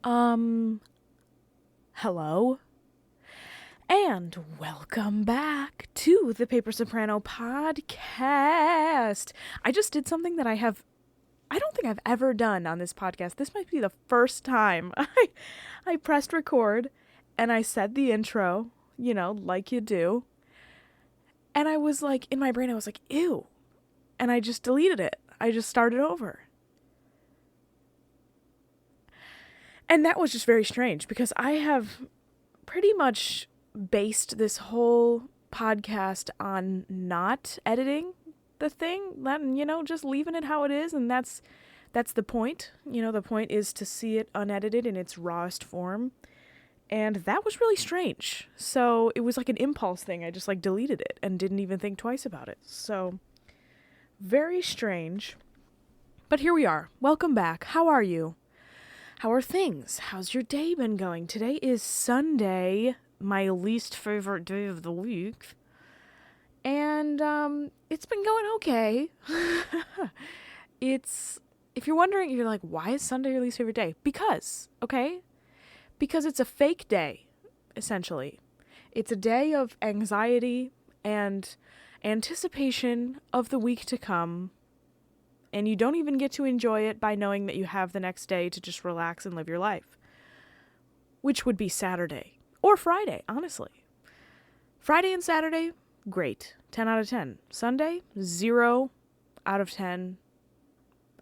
Hello? And welcome back to the Paper Soprano podcast. I just did something that I don't think I've ever done on this podcast. This might be the first time I pressed record and I said the intro, like you do. And I was like, in my brain, I was like, ew. And I just deleted it. I just started over. And that was just very strange because I have pretty much based this whole podcast on not editing the thing, just leaving it how it is. And that's the point. The point is to see it unedited in its rawest form. And that was really strange. So it was like an impulse thing. I just deleted it and didn't even think twice about it. So very strange. But here we are. Welcome back. How are you? How are things? How's your day been going? Today is Sunday, my least favorite day of the week. And it's been going okay. If you're wondering, you're like, why is Sunday your least favorite day? Because it's a fake day, essentially. It's a day of anxiety and anticipation of the week to come. And you don't even get to enjoy it by knowing that you have the next day to just relax and live your life. Which would be Saturday. Or Friday, honestly. Friday and Saturday, great. 10 out of 10. Sunday, 0 out of 10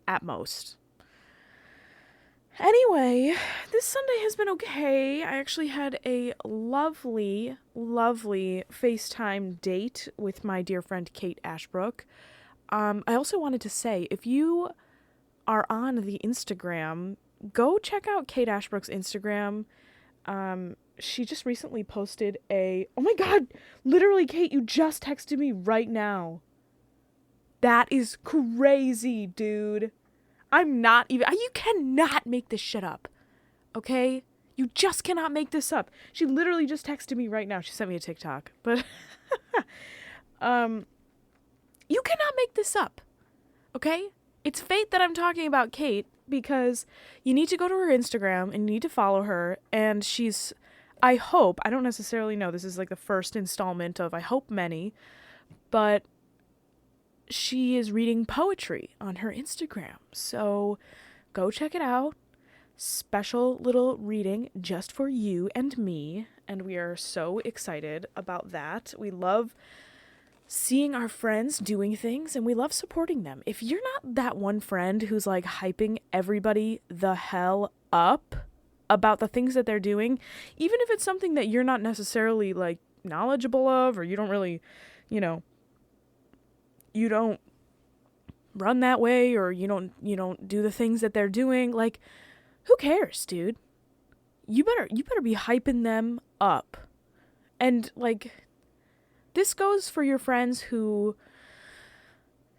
at most. Anyway, this Sunday has been okay. I actually had a lovely, lovely FaceTime date with my dear friend Kate Ashbrook. I also wanted to say, if you are on the Instagram, go check out Kate Ashbrook's Instagram. She just recently posted oh my God, literally, Kate, you just texted me right now. That is crazy, dude. You cannot make this shit up, okay? You just cannot make this up. She literally just texted me right now. She sent me a TikTok, but, you cannot make this up, okay? It's fate that I'm talking about Kate because you need to go to her Instagram and you need to follow her. And I don't necessarily know, this is the first installment of, I hope, many, but she is reading poetry on her Instagram. So go check it out. Special little reading just for you and me. And we are so excited about that. We love seeing our friends doing things, and we love supporting them. If you're not that one friend who's hyping everybody the hell up about the things that they're doing, even if it's something that you're not necessarily knowledgeable of, or you don't really, you don't run that way, or you don't do the things that they're doing, who cares, dude? You better be hyping them up. And this goes for your friends who,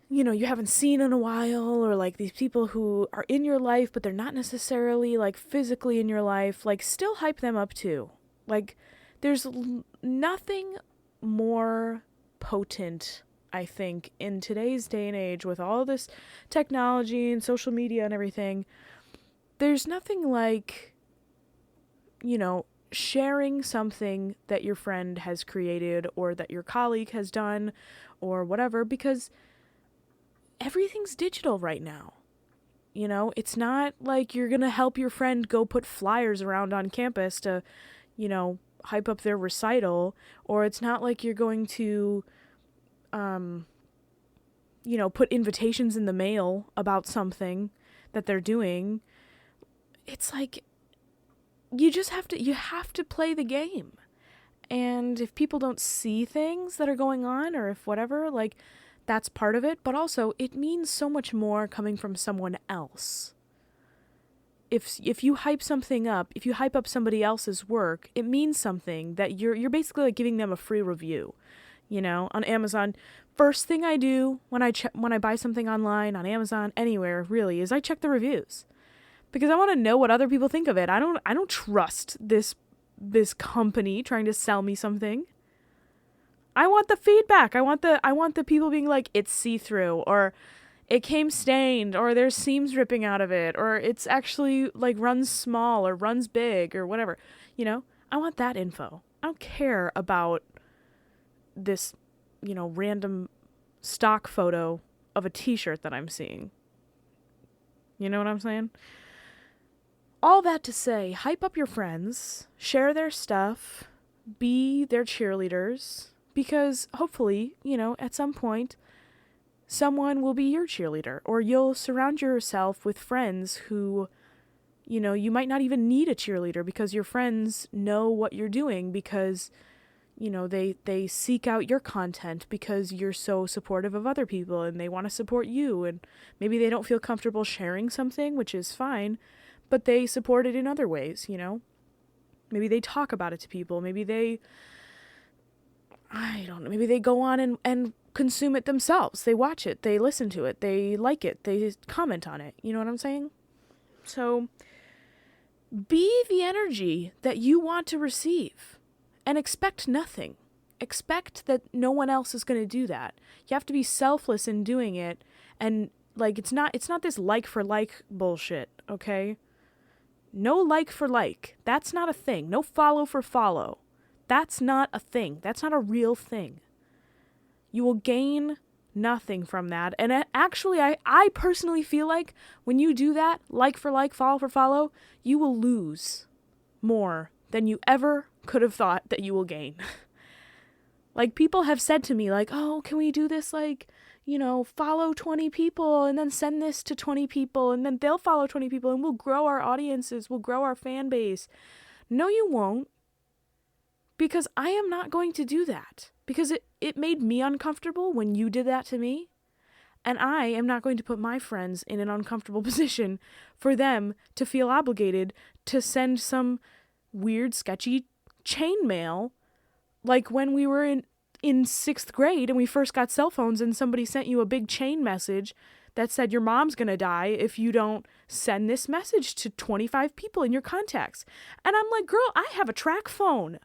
you haven't seen in a while, or these people who are in your life, but they're not necessarily physically in your life. Still hype them up too. There's nothing more potent, I think, in today's day and age with all this technology and social media and everything. There's nothing sharing something that your friend has created or that your colleague has done or whatever, because everything's digital right now. It's not like you're going to help your friend go put flyers around on campus to, hype up their recital, or it's not like you're going to, put invitations in the mail about something that they're doing. It's you have to play the game. And if people don't see things that are going on, or if whatever, that's part of it. But also, it means so much more coming from someone else. If you hype something up, if you hype up somebody else's work, it means something, that you're basically giving them a free review, on Amazon. First thing I do when I buy something online, on Amazon, anywhere really, is I check the reviews. Because I want to know what other people think of it. I don't trust this company trying to sell me something. I want the feedback. I want the people being it's see-through, or it came stained, or there's seams ripping out of it, or it's actually like runs small or runs big or whatever. I want that info. I don't care about this, random stock photo of a t-shirt that I'm seeing. You know what I'm saying? All that to say, hype up your friends, share their stuff, be their cheerleaders, because hopefully, at some point, someone will be your cheerleader, or you'll surround yourself with friends who, you might not even need a cheerleader because your friends know what you're doing because, they seek out your content because you're so supportive of other people and they want to support you, and maybe they don't feel comfortable sharing something, which is fine, but they support it in other ways, Maybe they talk about it to people. Maybe they, I don't know, maybe they go on and consume it themselves. They watch it, they listen to it, they like it, they comment on it. You know what I'm saying? So be the energy that you want to receive and expect nothing. Expect that no one else is going to do that. You have to be selfless in doing it, and like it's not this like for like bullshit, okay? No like for like. That's not a thing. No follow for follow. That's not a thing. That's not a real thing. You will gain nothing from that. And actually, I personally feel like when you do that, like for like, follow for follow, you will lose more than you ever could have thought that you will gain. Like, people have said to me, like, oh, can we do this, like, follow 20 people and then send this to 20 people and then they'll follow 20 people and we'll grow our audiences, we'll grow our fan base. No, you won't. Because I am not going to do that. Because it made me uncomfortable when you did that to me. And I am not going to put my friends in an uncomfortable position for them to feel obligated to send some weird, sketchy chain mail. Like when we were in 6th grade and we first got cell phones and somebody sent you a big chain message that said your mom's gonna die if you don't send this message to 25 people in your contacts. And I'm like, girl, I have a track phone.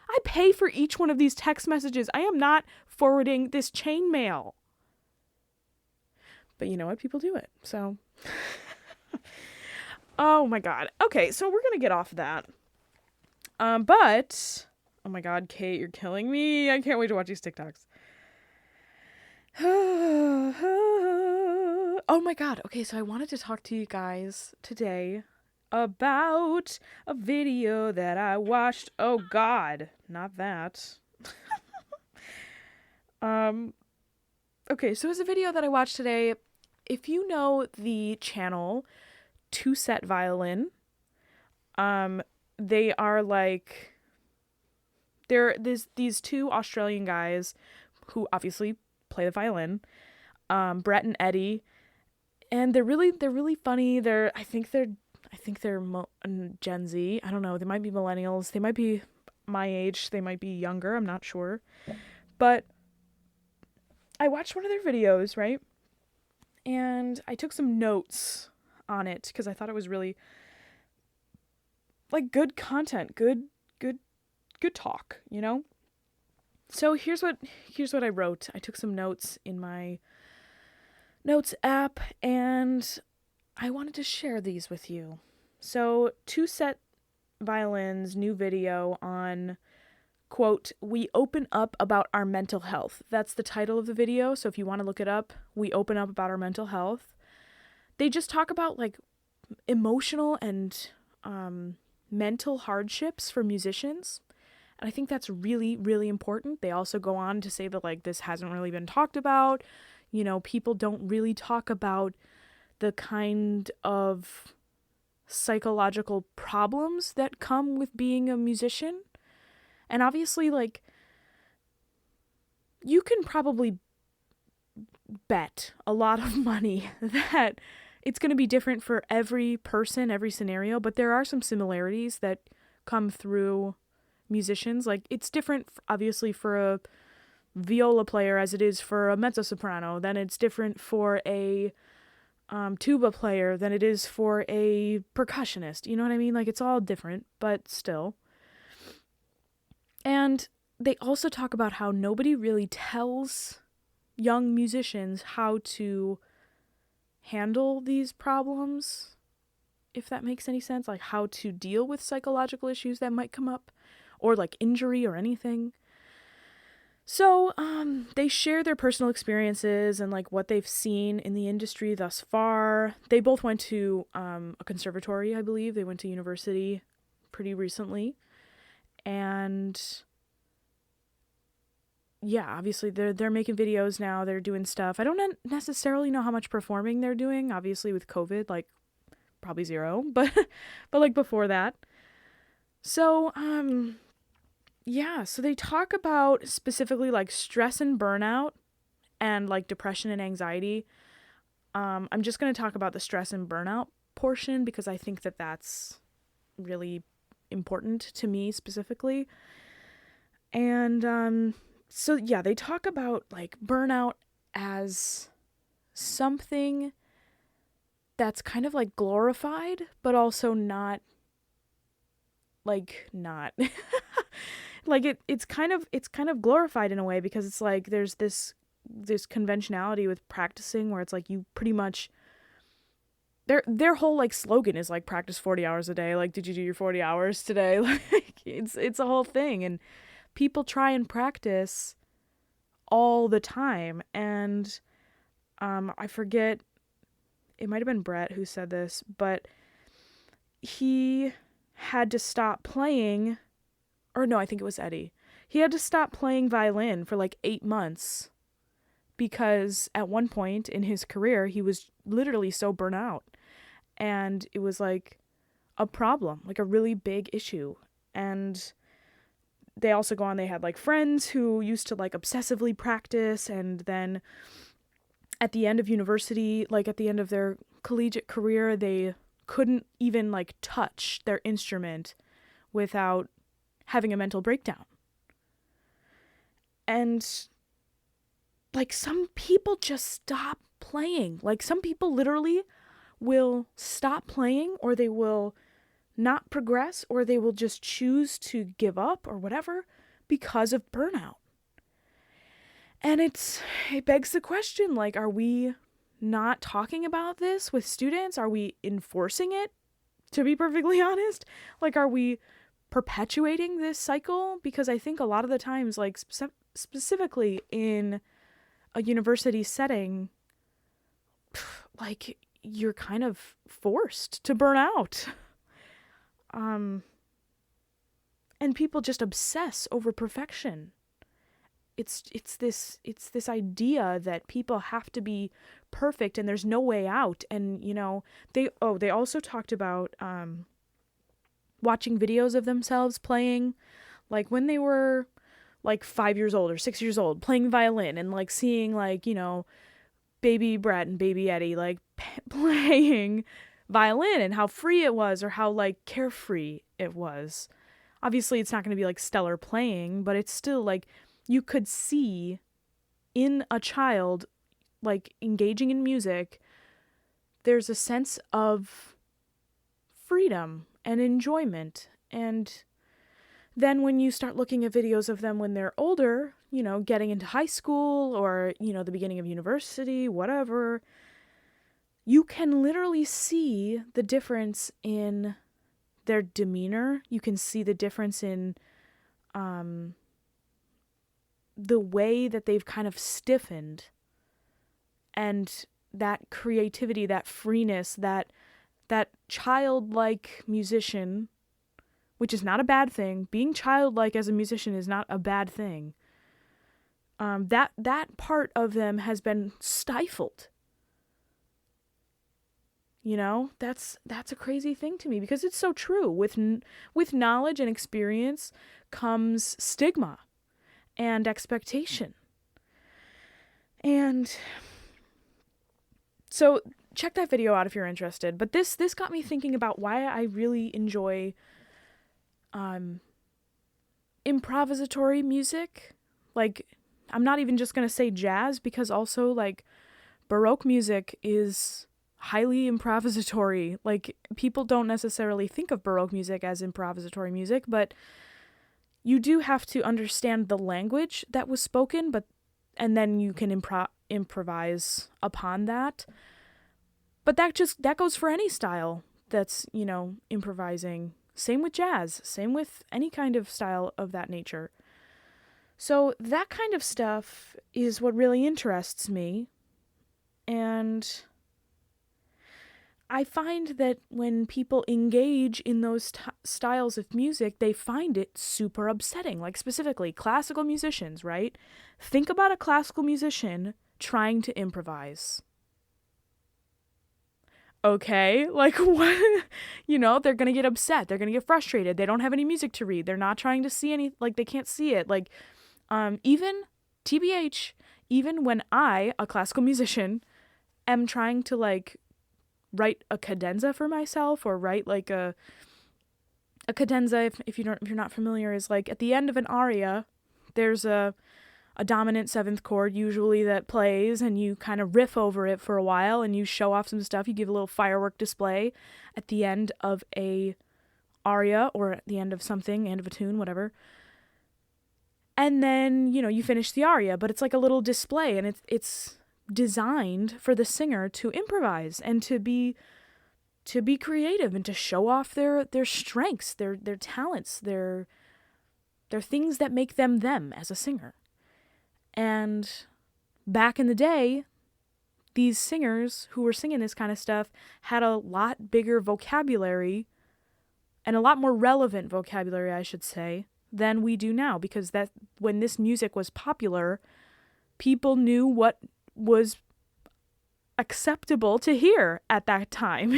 I pay for each one of these text messages. I am not forwarding this chain mail. But you know what? People do it. So, oh my God. Okay, so we're going to get off of that. But, oh my God, Kate, you're killing me. I can't wait to watch these TikToks. Oh my God. Okay, so I wanted to talk to you guys today about a video that I watched. Oh God, not that. Okay, so it's a video that I watched today. If you know the channel TwoSet Violin, they are like, there's these two Australian guys who obviously play the violin, Brett and Eddie, and they're really funny. I think they're Gen Z. I don't know. They might be millennials. They might be my age. They might be younger. I'm not sure. But I watched one of their videos, right? And I took some notes on it because I thought it was really like good content, good talk, So here's what I wrote. I took some notes in my notes app and I wanted to share these with you. So TwoSet Violin's new video on, quote, "We open up about our mental health." That's the title of the video. So if you want to look it up, we open up about our mental health. They just talk about like emotional and mental hardships for musicians. And I think that's really, really important. They also go on to say that like this hasn't really been talked about. People don't really talk about the kind of psychological problems that come with being a musician. And obviously, like, you can probably bet a lot of money that it's going to be different for every person, every scenario, but there are some similarities that come through musicians. Like, it's different, obviously, for a viola player as it is for a mezzo-soprano, then it's different for a tuba player than it is for a percussionist. You know what I mean? Like, it's all different, but still. And they also talk about how nobody really tells young musicians how to handle these problems, if that makes any sense, like how to deal with psychological issues that might come up, or like injury or anything. So they share their personal experiences and like what they've seen in the industry thus far. They both went to a conservatory, I believe. They went to university pretty recently. And yeah, obviously they're making videos now. They're doing stuff. I don't necessarily know how much performing they're doing. Obviously with COVID, like probably zero, but like before that. So yeah, so they talk about specifically like stress and burnout and like depression and anxiety. I'm just going to talk about the stress and burnout portion because I think that that's really important to me specifically. And so yeah, they talk about like burnout as something that's kind of like glorified, but also not like like it's kind of glorified in a way because it's like there's this conventionality with practicing where it's like you pretty much their whole like slogan is like practice 40 hours a day. Like, did you do your 40 hours today? Like it's a whole thing, and people try and practice all the time. And I forget, it might have been Brett who said this, but he had to stop playing, or no, I think it was Eddie. He had to stop playing violin for like 8 months because at one point in his career, he was literally so burnt out. And it was like a problem, like a really big issue. And they also go on, they had like friends who used to like obsessively practice, and then at the end of university, like at the end of their collegiate career, they couldn't even like touch their instrument without having a mental breakdown. And like some people just stop playing. Like some people literally will stop playing, or they will not progress, or they will just choose to give up or whatever because of burnout. And it begs the question, like, are we not talking about this with students? Are we enforcing it, to be perfectly honest? Like, are we perpetuating this cycle? Because I think a lot of the times, like, specifically in a university setting, like, you're kind of forced to burn out. And people just obsess over perfection. It's this idea that people have to be perfect and there's no way out. And, you know, they also talked about watching videos of themselves playing, like when they were like 5 years old or 6 years old, playing violin, and like seeing like, you know, baby Brett and baby Eddie like playing violin and how free it was, or how like carefree it was. Obviously it's not going to be like stellar playing, but it's still like you could see in a child like engaging in music, there's a sense of freedom and enjoyment. And then when you start looking at videos of them when they're older, you know, getting into high school, or, you know, the beginning of university, whatever, you can literally see the difference in their demeanor. You can see the difference in the way that they've kind of stiffened, and that creativity, that freeness, that childlike musician, which is not a bad thing. Being childlike as a musician is not a bad thing. That part of them has been stifled. You know, that's a crazy thing to me, because it's so true. With knowledge and experience comes stigma and expectation. And so check that video out if you're interested. But this got me thinking about why I really enjoy improvisatory music. Like, I'm not even just going to say jazz, because also like Baroque music is highly improvisatory. Like, people don't necessarily think of Baroque music as improvisatory music, but you do have to understand the language that was spoken, and then you can improvise upon that. But that goes for any style that's, improvising. Same with jazz, same with any kind of style of that nature. So that kind of stuff is what really interests me. And I find that when people engage in those styles of music, they find it super upsetting. Like specifically, classical musicians, right? Think about a classical musician trying to improvise. Okay, like what? They're gonna get upset. They're gonna get frustrated. They don't have any music to read. They're not trying to see any, like they can't see it. Like, even TBH, even when I, a classical musician, am trying to like write a cadenza for myself, or write like a cadenza, if you're not familiar, is like at the end of an aria, there's a dominant seventh chord usually that plays, and you kind of riff over it for a while, and you show off some stuff. You give a little firework display at the end of a aria, or at the end of something, end of a tune, whatever. And then, you finish the aria, but it's like a little display, and it's designed for the singer to improvise and to be creative and to show off their strengths, their talents, their things that make them as a singer. And back in the day, these singers who were singing this kind of stuff had a lot bigger vocabulary, and a lot more relevant vocabulary, I should say, than we do now, because that when this music was popular, people knew what was acceptable to hear at that time,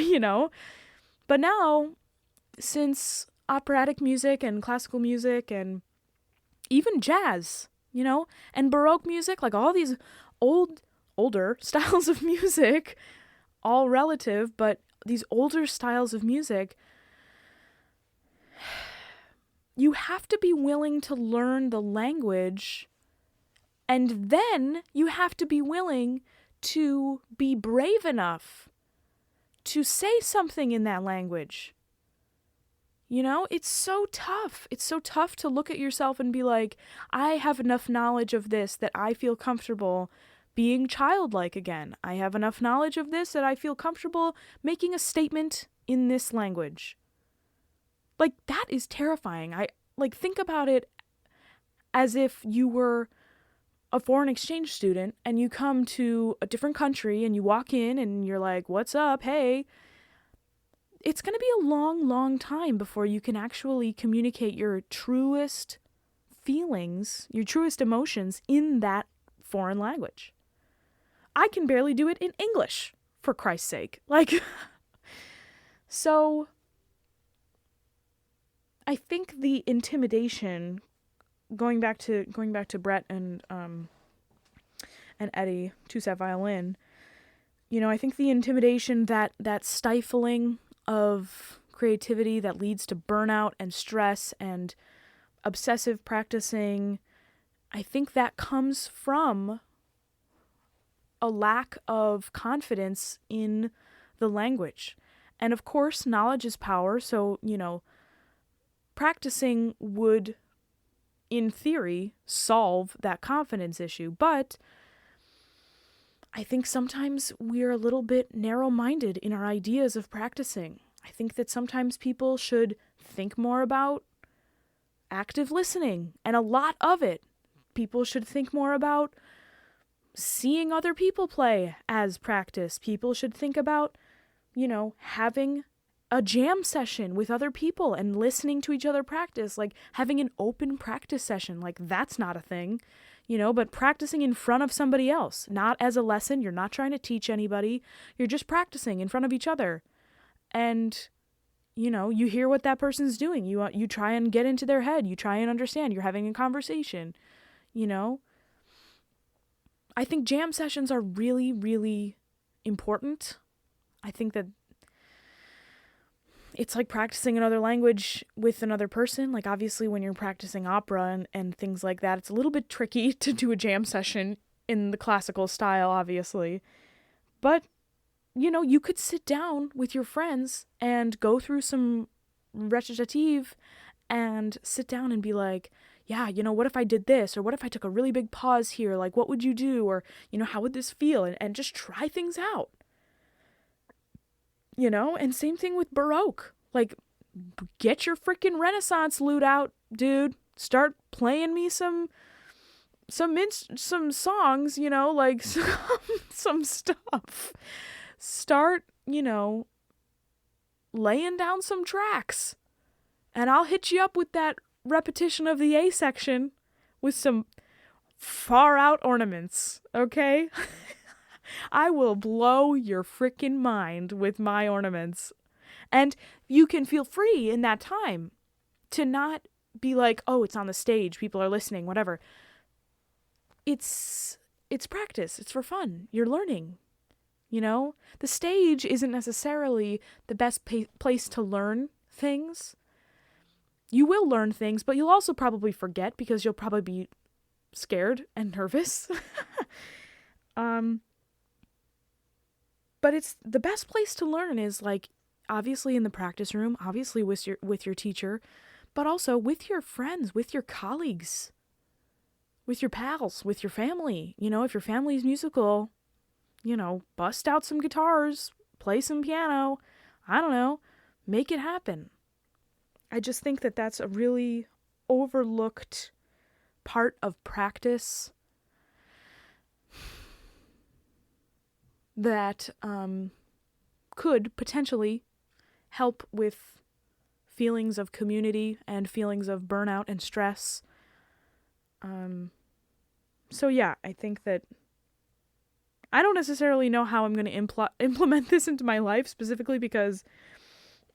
But now, since operatic music and classical music and even jazz, and Baroque music, like all these older styles of music, all relative, but these older styles of music, you have to be willing to learn the language, and then you have to be willing to be brave enough to say something in that language. It's so tough. It's so tough to look at yourself and be like, I have enough knowledge of this that I feel comfortable being childlike again. I have enough knowledge of this that I feel comfortable making a statement in this language. Like, that is terrifying. Think about it as if you were a foreign exchange student and you come to a different country and you walk in and you're like, what's up? Hey. It's going to be a long, long time before you can actually communicate your truest feelings, your truest emotions in that foreign language. I can barely do it in English, for Christ's sake. So I think the intimidation, going back to Brett and Eddie, TwoSet Violin, I think the intimidation, that stifling of creativity that leads to burnout and stress and obsessive practicing, I think that comes from a lack of confidence in the language. And of course, knowledge is power, so, practicing would, in theory, solve that confidence issue. But I think sometimes we're a little bit narrow-minded in our ideas of practicing. I think that sometimes people should think more about active listening, and a lot of it. People should think more about seeing other people play as practice. People should think about, having a jam session with other people and listening to each other practice, like having an open practice session. Like, that's not a thing. But practicing in front of somebody else, not as a lesson. You're not trying to teach anybody. You're just practicing in front of each other. And, you hear what that person's doing. You try and get into their head. You try and understand. You're having a conversation, I think jam sessions are really, really important. I think that it's like practicing another language with another person. Like, obviously, when you're practicing opera and things like that, it's a little bit tricky to do a jam session in the classical style, obviously. But, you could sit down with your friends and go through some recitative and sit down and be like, yeah, what if I did this? Or what if I took a really big pause here? Like, what would you do? Or, how would this feel? And just try things out. And same thing with Baroque. Like, get your freaking Renaissance lute out, dude. Start playing me some songs, like some stuff. Start, laying down some tracks. And I'll hit you up with that repetition of the A section with some far out ornaments, okay? I will blow your freaking mind with my ornaments. And you can feel free in that time to not be like, oh, it's on the stage, people are listening, whatever. It's practice. It's for fun. You're learning. The stage isn't necessarily the best place to learn things. You will learn things, but you'll also probably forget because you'll probably be scared and nervous. But it's the best place to learn is like obviously in the practice room, obviously with your teacher, but also with your friends, with your colleagues, with your pals, with your family. If your family's musical, bust out some guitars, play some piano, I don't know, make it happen. I just think that that's a really overlooked part of practice that could potentially help with feelings of community and feelings of burnout and stress. So yeah, I think that I don't necessarily know how I'm going to implement this into my life, specifically because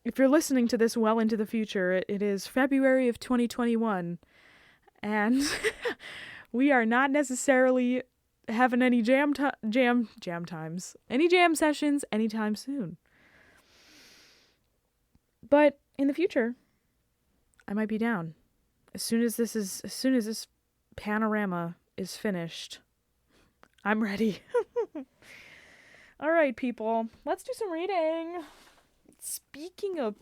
if you're listening to this well into the future, it is February of 2021, and we are not necessarily having any jam times, any jam sessions anytime soon. But in the future, I might be down. As soon as this panorama is finished, I'm ready. All right, people, let's do some reading. Speaking of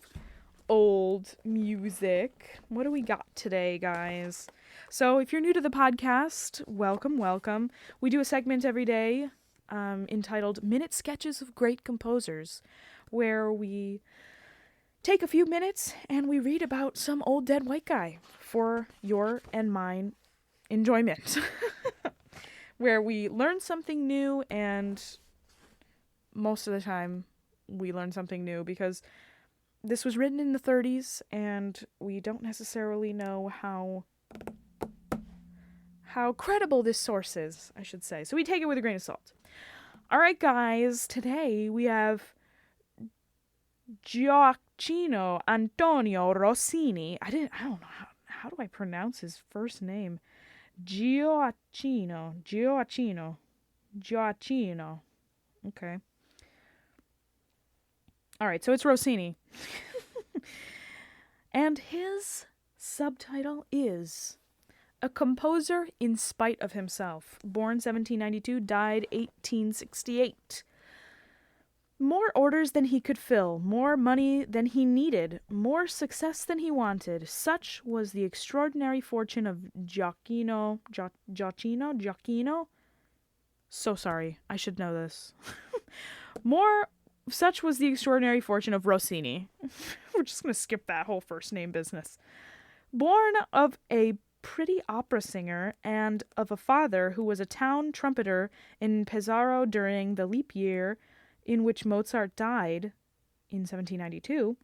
old music, what do we got today, guys? So if you're new to the podcast, welcome. We do a segment every day entitled Minute Sketches of Great Composers, where we take a few minutes and we read about some old dead white guy for your and mine enjoyment. Where we learn something new, and most of the time we learn something new because this was written in the 30s and we don't necessarily know how credible this source is, I should say. So we take it with a grain of salt. All right, guys, today we have Gioacchino Antonio Rossini. I don't know how do I pronounce his first name? Gioacchino. Okay. All right, so it's Rossini. And his subtitle is A Composer in Spite of Himself. Born 1792, died 1868. More orders than he could fill, more money than he needed, more success than he wanted. Such was the extraordinary fortune of Gioacchino. So sorry, I should know this. Such was the extraordinary fortune of Rossini. We're just going to skip that whole first name business. Born of a pretty opera singer and of a father who was a town trumpeter in Pesaro during the leap year in which Mozart died in 1792,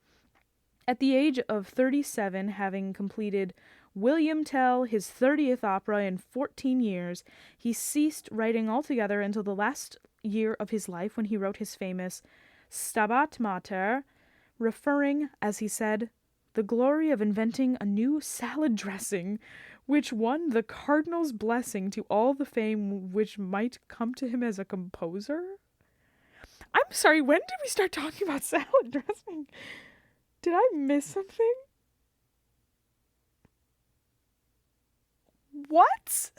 at the age of 37, having completed William Tell, his 30th opera in 14 years, he ceased writing altogether until the last year of his life when he wrote his famous Stabat Mater, referring, as he said, the glory of inventing a new salad dressing, which won the cardinal's blessing to all the fame which might come to him as a composer. I'm sorry, when did we start talking about salad dressing? Did I miss something? What?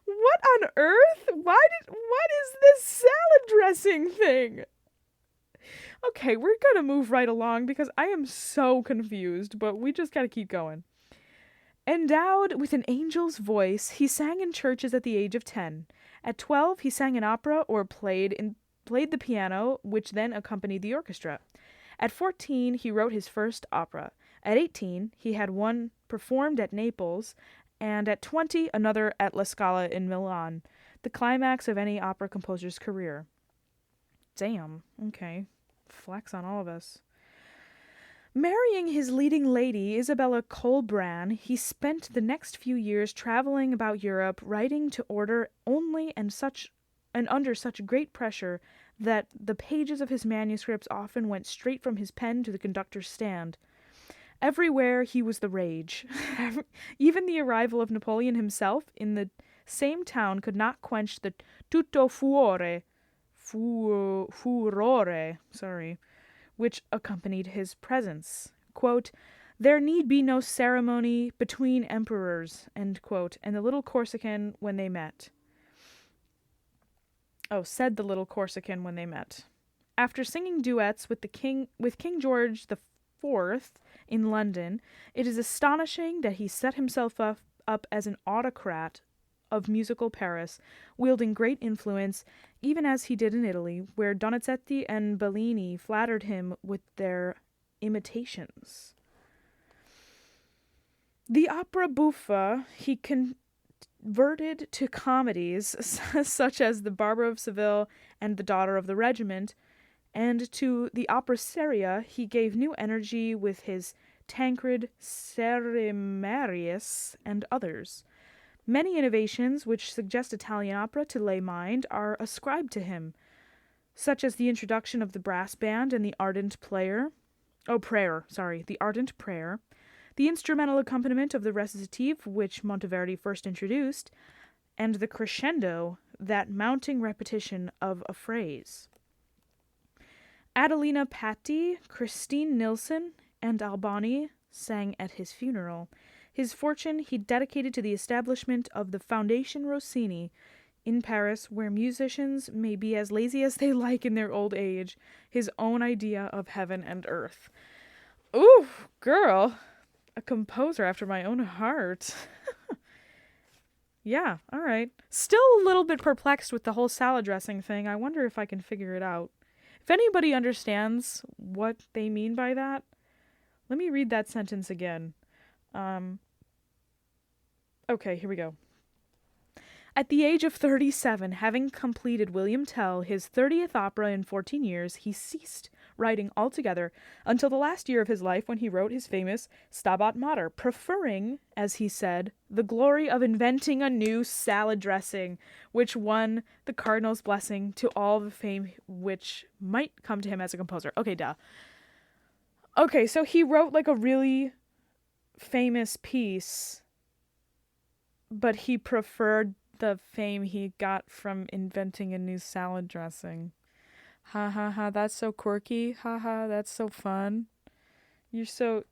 What on earth? What is this salad dressing thing? Okay, we're gonna move right along because I am so confused, but we just gotta keep going. Endowed with an angel's voice, he sang in churches at the age of 10. At 12, he sang in opera or played in played the piano, which then accompanied the orchestra. At 14, he wrote his first opera. At 18, he had one performed at Naples, and at 20, another at La Scala in Milan, the climax of any opera composer's career. Damn, okay. Flex on all of us. Marrying his leading lady, Isabella Colbran, he spent the next few years traveling about Europe, writing to order only and under such great pressure that the pages of his manuscripts often went straight from his pen to the conductor's stand. Everywhere he was the rage. Even the arrival of Napoleon himself in the same town could not quench the tutto furore, which accompanied his presence. Quote, "There need be no ceremony between emperors," end quote, and the little Corsican when they met. Oh, said the little Corsican when they met. After singing duets with King George IV in London, it is astonishing that he set himself up as an autocrat of musical Paris, wielding great influence, even as he did in Italy, where Donizetti and Bellini flattered him with their imitations. The opera buffa he converted to comedies such as The Barber of Seville and The Daughter of the Regiment, and to the opera seria he gave new energy with his Tancred, Cerimarius, and others. Many innovations which suggest Italian opera to lay mind are ascribed to him, such as the introduction of the brass band and the ardent prayer, the instrumental accompaniment of the recitative which Monteverdi first introduced, and the crescendo, that mounting repetition of a phrase. Adelina Patti, Christine Nilsson, and Albani sang at his funeral. His fortune he dedicated to the establishment of the Foundation Rossini in Paris, where musicians may be as lazy as they like in their old age, his own idea of heaven and earth. Ooh, girl, a composer after my own heart. Yeah, all right. Still a little bit perplexed with the whole salad dressing thing. I wonder if I can figure it out. If anybody understands what they mean by that, let me read that sentence again. Okay, here we go. At the age of 37, having completed William Tell, his 30th opera in 14 years, he ceased writing altogether until the last year of his life, when he wrote his famous Stabat Mater, preferring, as he said, the glory of inventing a new salad dressing, which won the cardinal's blessing to all the fame which might come to him as a composer. Okay, duh. Okay, so he wrote like a really famous piece, but he preferred the fame he got from inventing a new salad dressing. Ha ha ha, that's so quirky. Ha ha, that's so fun. You're so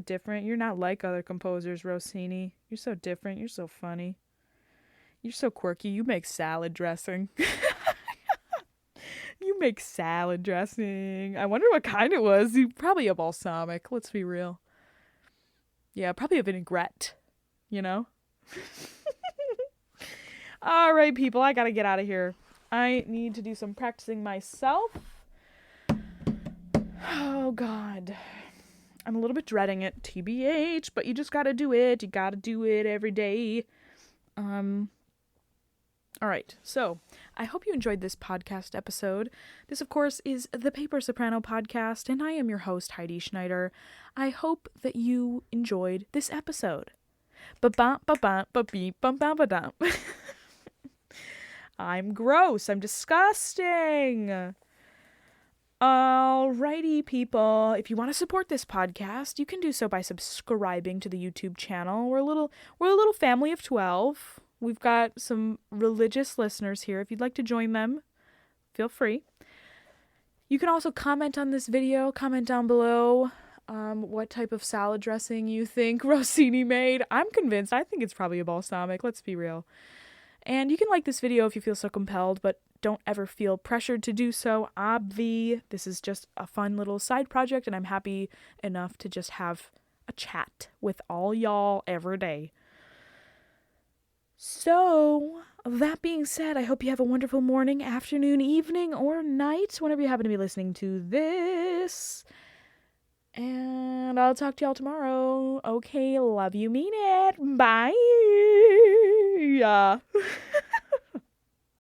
different. You're not like other composers, Rossini. You're so different. You're so funny. You're so quirky. You make salad dressing. You make salad dressing. I wonder what kind it was. Probably a balsamic, let's be real. Yeah, probably a vinaigrette, you know? All right, people, I gotta get out of here. I need to do some practicing myself. Oh, God. I'm a little bit dreading it, TBH, but you just gotta do it. You gotta do it every day. All right, so I hope you enjoyed this podcast episode. This, of course, is the Paper Soprano podcast, and I am your host, Heidi Schneider. I hope that you enjoyed this episode. I'm gross. I'm disgusting. Alrighty, people. If you want to support this podcast, you can do so by subscribing to the YouTube channel. We're a little family of 12. We've got some religious listeners here. If you'd like to join them, feel free. You can also comment on this video. Comment down below what type of salad dressing you think Rossini made. I'm convinced. I think it's probably a balsamic. Let's be real. And you can like this video if you feel so compelled, but don't ever feel pressured to do so. This is just a fun little side project, and I'm happy enough to just have a chat with all y'all every day. So, that being said, I hope you have a wonderful morning, afternoon, evening, or night, whenever you happen to be listening to this. And I'll talk to y'all tomorrow. Okay, love you, mean it. Bye.